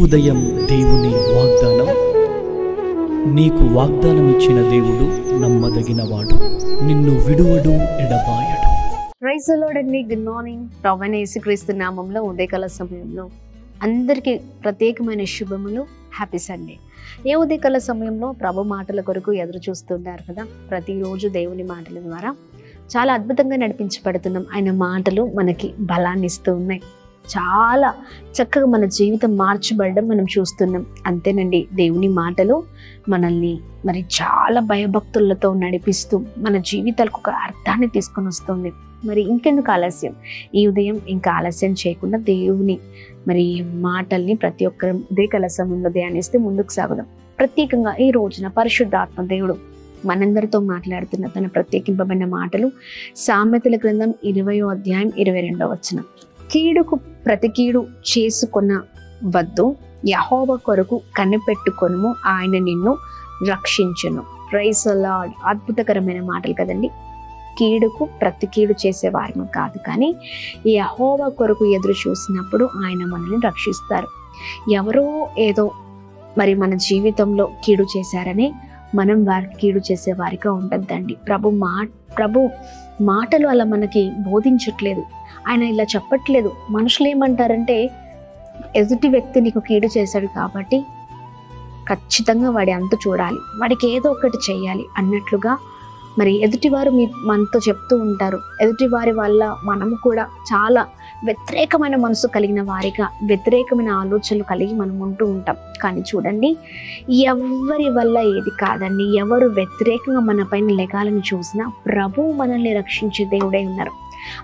ఉదయం దేవుని వాగ్దానం. నీకు వాగ్దానం ఇచ్చిన దేవుడు నమ్మదగినవాడు, నిన్ను విడువడు, ఎడబాయడు. ప్రైజ్ ది లార్డ్ అండి. Good morning. ప్రభువైన యేసుక్రీస్తు నామంలో ఉదయకాల సమయంలో అందరికీ ప్రత్యేకమైన శుభములు. Happy Sunday. ఏ ఉదయకాల సమయంలో ప్రభు మాటల కొరకు ఎదురు చూస్తున్నారు కదా. ప్రతిరోజు దేవుని మాటల ద్వారా చాలా అద్భుతంగా నడిపించబడుతున్నాం. ఆయన మాటలు మనకి బలాన్ని ఇస్తూ ఉన్నాయి. చాలా చక్కగా మన జీవితం మార్చబడడం మనం చూస్తున్నాం. అంతేనండి, దేవుని మాటలు మనల్ని మరి చాలా భయభక్తులతో నడిపిస్తూ మన జీవితాలకు ఒక అర్థాన్ని తీసుకొని వస్తుంది. మరి ఇంకెందుకు ఆలస్యం? ఈ ఉదయం ఇంకా ఆలస్యం చేయకుండా దేవుని మరి మాటల్ని ప్రతి ఒక్కరు ఉదయకాల సమయంలో ధ్యానిస్తే ముందుకు సాగుదాం. ప్రత్యేకంగా ఈ రోజున పరిశుద్ధాత్మ దేవుడు మనందరితో మాట్లాడుతున్న తన ప్రత్యేకింపబడిన మాటలు సామెతల గ్రంథం 20వ అధ్యాయం 22వ వచనం. కీడుకు ప్రతి కీడు చేసుకొన వద్దు, యెహోవా కొరకు కనిపెట్టుకొనుము, ఆయన నిన్ను రక్షించును. Praise the lord. అద్భుతకరమైన మాటలు కదండి. కీడుకు ప్రతి కీడు చేసేవారు కాదు, కానీ యెహోవా కొరకు ఎదురు చూసినప్పుడు ఆయన మనల్ని రక్షిస్తారు. ఎవరో ఏదో మరి మన జీవితంలో కీడు చేశారని మనం వారికి కీడు చేసే వారిగా ఉండద్దండి. ప్రభు మాటలు అలా మనకి బోధించట్లేదు. ఆయన ఇలా చెప్పట్లేదు. మనుషులు ఏమంటారంటే, ఎదుటి వ్యక్తి నీకు కీడు చేశాడు కాబట్టి ఖచ్చితంగా వాడి అంత చూడాలి, వాడికి ఏదో ఒకటి చెయ్యాలి అన్నట్లుగా మరి ఎదుటివారు మనతో చెప్తూ ఉంటారు. ఎదుటి వారి వల్ల మనము కూడా చాలా వ్యతిరేకమైన మనసు కలిగిన వారిగా, వ్యతిరేకమైన ఆలోచనలు కలిగి మనం ఉంటూ ఉంటాం. కానీ చూడండి, ఎవరి వల్ల ఏది కాదండి. ఎవరు వ్యతిరేకంగా మన పైన లెగాలని చూసినా ప్రభువు మనల్ని రక్షించే దేవుడై ఉన్నారు.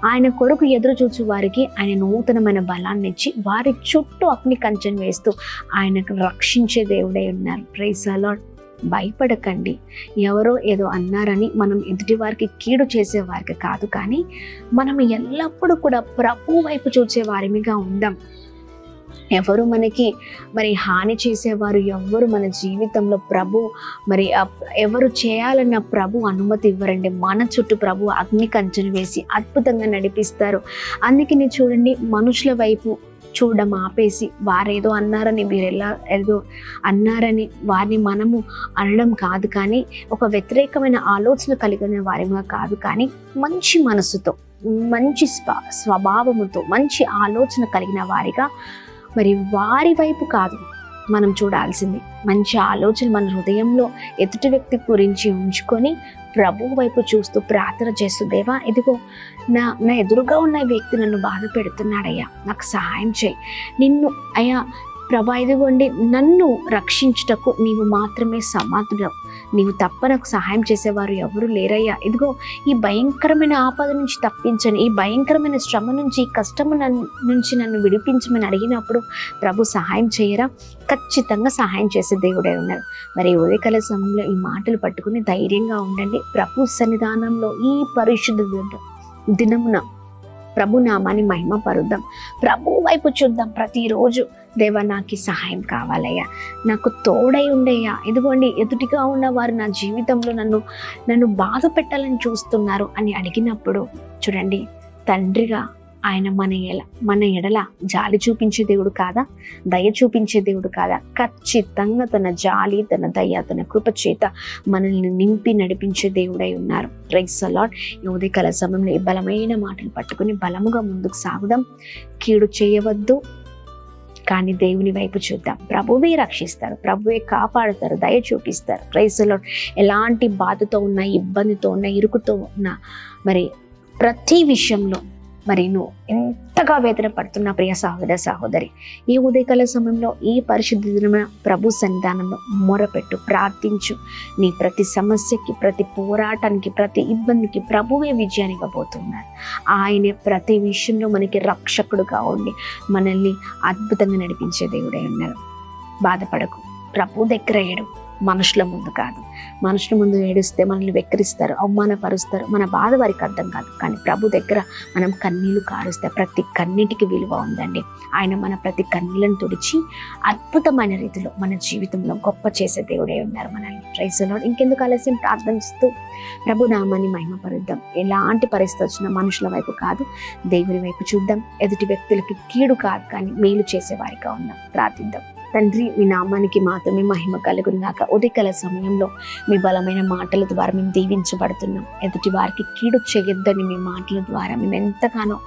ఆయన కొరకు ఎదురు చూచు వారికి ఆయన నూతనమైన బలాన్ని ఇచ్చి వారి చుట్టూ అగ్ని కంచెను వేస్తూ ఆయనకు రక్షించే దేవుడై ఉన్నారు. Praise the lord. భయపడకండి. ఎవరో ఏదో అన్నారని మనం ఎదుటి వారికి కీడు చేసేవారికి కాదు, కానీ మనం ఎల్లప్పుడూ కూడా ప్రభు వైపు చూసే వారిగా ఉందాం. ఎవరు మనకి మరి హాని చేసేవారు ఎవరు మన జీవితంలో ప్రభు మరి ఎవరు చేయాలన్న ప్రభు అనుమతి ఇవ్వరండి. మన చుట్టూ ప్రభు అగ్ని కంచెను వేసి అద్భుతంగా నడిపిస్తారు. అందుకని చూడండి, మనుషుల వైపు చూడడం ఆపేసి వారేదో అన్నారని వీరెలా ఏదో అన్నారని వారిని మనము అనడం కాదు, కానీ ఒక వ్యతిరేకమైన ఆలోచన కలిగిన వారిగా కాదు, కానీ మంచి మనసుతో, మంచి స్వభావముతో, మంచి ఆలోచన కలిగిన వారిగా మరి వారి వైపు కాదు మనం చూడాల్సింది. మంచి ఆలోచన మన హృదయంలో ఎదుటి వ్యక్తి గురించి ఉంచుకొని ప్రభు వైపు చూస్తూ ప్రార్థన చేస్తూ, దేవా ఇదిగో నా ఎదురుగా ఉన్న వ్యక్తి నన్ను బాధ పెడుతున్నాడయ్యా, నాకు సహాయం చేయి. నిన్ను అయ్యా ప్రభా ఇదిగోండి, నన్ను రక్షించుటకు నీవు మాత్రమే సమర్థుడు, నీవు తప్ప నాకు సహాయం చేసేవారు ఎవరు లేరయ్యా. ఇదిగో ఈ భయంకరమైన ఆపద నుంచి తప్పించని, ఈ భయంకరమైన శ్రమ నుంచి, ఈ కష్టము నుంచి నన్ను విడిపించమని అడిగినప్పుడు ప్రభు సహాయం చేయరా? ఖచ్చితంగా సహాయం చేసే దేవుడే ఉన్నారు. మరి ఉదయకాల సమయంలో ఈ మాటలు పట్టుకుని ధైర్యంగా ఉండండి. ప్రభు సన్నిధానంలో ఈ పరిశుద్ధ దినమున ప్రభు నామాన్ని మహిమ పరుద్దాం. ప్రభు వైపు చూద్దాం ప్రతిరోజు. దేవా నాకు సహాయం కావాలయ్యా, నాకు తోడై ఉండయ్యా. ఇదిగోండి, ఎదుటిగా ఉన్నవారు నా జీవితంలో నన్ను బాధ పెట్టాలని చూస్తున్నారు అని అడిగినప్పుడు చూడండి, తండ్రిగా ఆయన మన ఎడల జాలి చూపించే దేవుడు కాదా? దయ చూపించే దేవుడు కాదా? ఖచ్చితంగా తన జాలి, తన దయ, తన కృప చేత మనల్ని నింపి నడిపించే దేవుడై ఉన్నారు. Praise the lord. ఈ ఉదయకాల సమయంలో ఈ బలమైన మాటలు పట్టుకుని బలముగా ముందుకు సాగుదాం. కీడు చేయవద్దు, కానీ దేవుని వైపు చూద్దాం. ప్రభువే రక్షిస్తారు, ప్రభువే కాపాడుతారు, దయ చూపిస్తారు. Praise the lord. ఎలాంటి బాధతో ఉన్నా, ఇబ్బందితో ఉన్నా, ఇరుకుతో ఉన్నా, మరి ప్రతి విషయంలో మరి నువ్వు ఎంతగా వేదన పడుతున్న ప్రియ సహోదర సహోదరి, ఈ ఉదయకాల సమయంలో ఈ పరిశుద్ధమైన ప్రభు సన్నిధానంలో మొరపెట్టు, ప్రార్థించు. నీ ప్రతి సమస్యకి, ప్రతి పోరాటానికి, ప్రతి ఇబ్బందికి ప్రభువే విజయాన్ని ఇవ్వబోతున్నారు. ఆయనే ప్రతి విషయంలో మనకి రక్షకుడుగా ఉండి మనల్ని అద్భుతంగా నడిపించే దేవుడై ఉన్నారు. బాధపడకు, ప్రభు దగ్గర ఏడు, మనుషుల ముందు కాదు. మనుషుల ముందు ఏడుస్తే మనల్ని వెక్కిరిస్తారు, అవమానపరుస్తారు, మన బాధ వారికి అర్థం కాదు. కానీ ప్రభు దగ్గర మనం కన్నీళ్లు కారుస్తే ప్రతి కన్నీటికి విలువ ఉందండి. ఆయన మన ప్రతి కన్నీళ్ళను తుడిచి అద్భుతమైన రీతిలో మన జీవితంలో గొప్ప చేసే దేవుడే ఉన్నారు మనల్ని. Praise the lord. ఇంకెందుకు ఆలస్యం? ప్రార్థిస్తూ ప్రభు నామాన్ని మహిమపరుద్దాం. ఎలాంటి పరిస్థితి వచ్చినా మనుషుల వైపు కాదు, దేవుని వైపు చూద్దాం. ఎదుటి వ్యక్తులకి కీడు కాదు, కానీ మేలు చేసే వారిగా ఉందాం. ప్రార్థిద్దాం. తండ్రి, మీ నామానికి మాత్రమే మహిమ కలుగును గాక. ఉదయకాల సమయంలో మీ బలమైన మాటల ద్వారా మేము దీవించబడుతున్నాం. ఎదుటి వారికి కీడు చేయొద్దని మీ మాటల ద్వారా మేము ఎంతగానో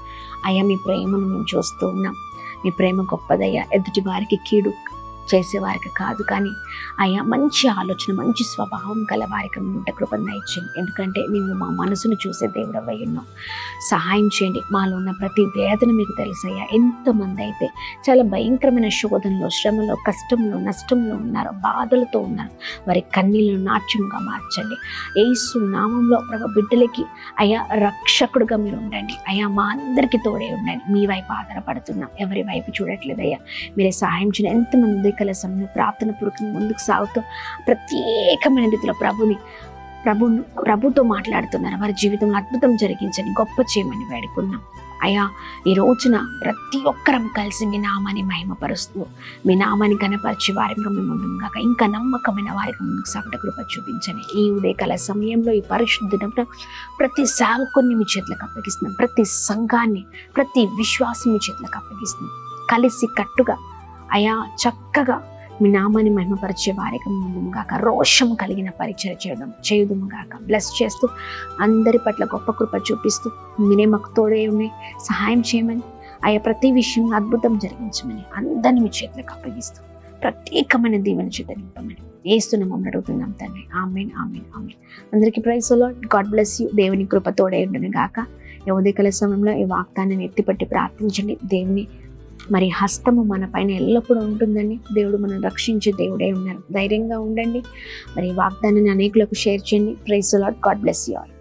అయ్యా మీ ప్రేమను మేము చూస్తూ ఉన్నాం. మీ ప్రేమ గొప్పదయ్యా. ఎదుటి వారికి కీడు చేసేవారికి కాదు, కానీ అయ్యా మంచి ఆలోచన, మంచి స్వభావం గల వారికి ఉంటే కృపను దయచేయండి. ఎందుకంటే నీవు మా మనసును చూసే దేవుడు అవ్వై ఉన్నావు. సహాయం చేయండి. మాలో ఉన్న ప్రతి వేదన మీకు తెలుసయ్యా. ఎంతమంది అయితే చాలా భయంకరమైన శోధనలో, శ్రమలో, కష్టంలో, నష్టంలో ఉన్నారు, బాధలతో ఉన్నారు. వారి కన్నీళ్లను నాట్యంగా మార్చండి. యేసు నామంలో ప్రభు బిడ్డలకి అయ్యా రక్షకుడుగా మీరు ఉండండి. అయ్యా మా అందరికీ తోడే ఉండండి. మీ వైపు ఆధారపడుతున్నాం, ఎవరి వైపు చూడట్లేదయ్యా. మీరే సహాయం చేయండి. ఎంతమంది కల సమయంలో ప్రార్థన పూర్వకంగా ముందుకు సాగుతూ ప్రత్యేకమైన రీతిలో ప్రభుతో మాట్లాడుతున్నారు. వారి జీవితంలో అద్భుతం జరిగించండి, గొప్ప చేయమని వేడుకున్నాం. అయ్యా ఈ రోజున ప్రతి ఒక్కరం కలిసి మీ నామాన్ని మహిమపరుస్తూ, మీ నామాన్ని కనపరిచి వారిగా మేము ముందుగా ఇంకా నమ్మకమైన వారికి ముందుకు సాగట కృప చూపించండి. ఈ ఉదయకాల సమయంలో ఈ పరిశుద్ధ ప్రతి సేవకుని మీ చేతులకు అప్పగిస్తున్నాం. ప్రతి సంఘాన్ని, ప్రతి విశ్వాసం మీ చేతులకు అప్పగిస్తున్నాం. కలిసి కట్టుగా అయా చక్కగా మీ నామాన్ని మహిమపరిచే వారికి ముందుగాక రోషం కలిగిన పరిచయం చేయుదుముగాక. బ్లెస్ చేస్తూ అందరి పట్ల గొప్ప కృప చూపిస్తూ మీరే మాకు తోడే ఉండి సహాయం చేయమని, అయ్యా ప్రతి విషయం అద్భుతం జరిగించమని అందరినీ మీ చేతులకు అప్పగిస్తూ ప్రత్యేకమైన దీవెన చేత నింపమని ఏస్తున్నామని అడుగుతున్నాం తండ్రి. ఆమేన్, ఆమేన్, ఆమేన్. అందరికీ praise the lord. God bless you. దేవుని కృప తోడే ఉండను గాక. ఈ ఉదయకాల సమయంలో ఈ వాగ్దానాన్ని ఎత్తిపట్టి ప్రార్థించండి. దేవుని మరి హస్తము మన పైన ఎల్లప్పుడూ ఉంటుందండి. దేవుడు మనం రక్షించే దేవుడే ఉన్నారు. ధైర్యంగా ఉండండి. మరి వాగ్దానాన్ని అనేకులకు షేర్ చేయండి. Praise the lord. God bless you all.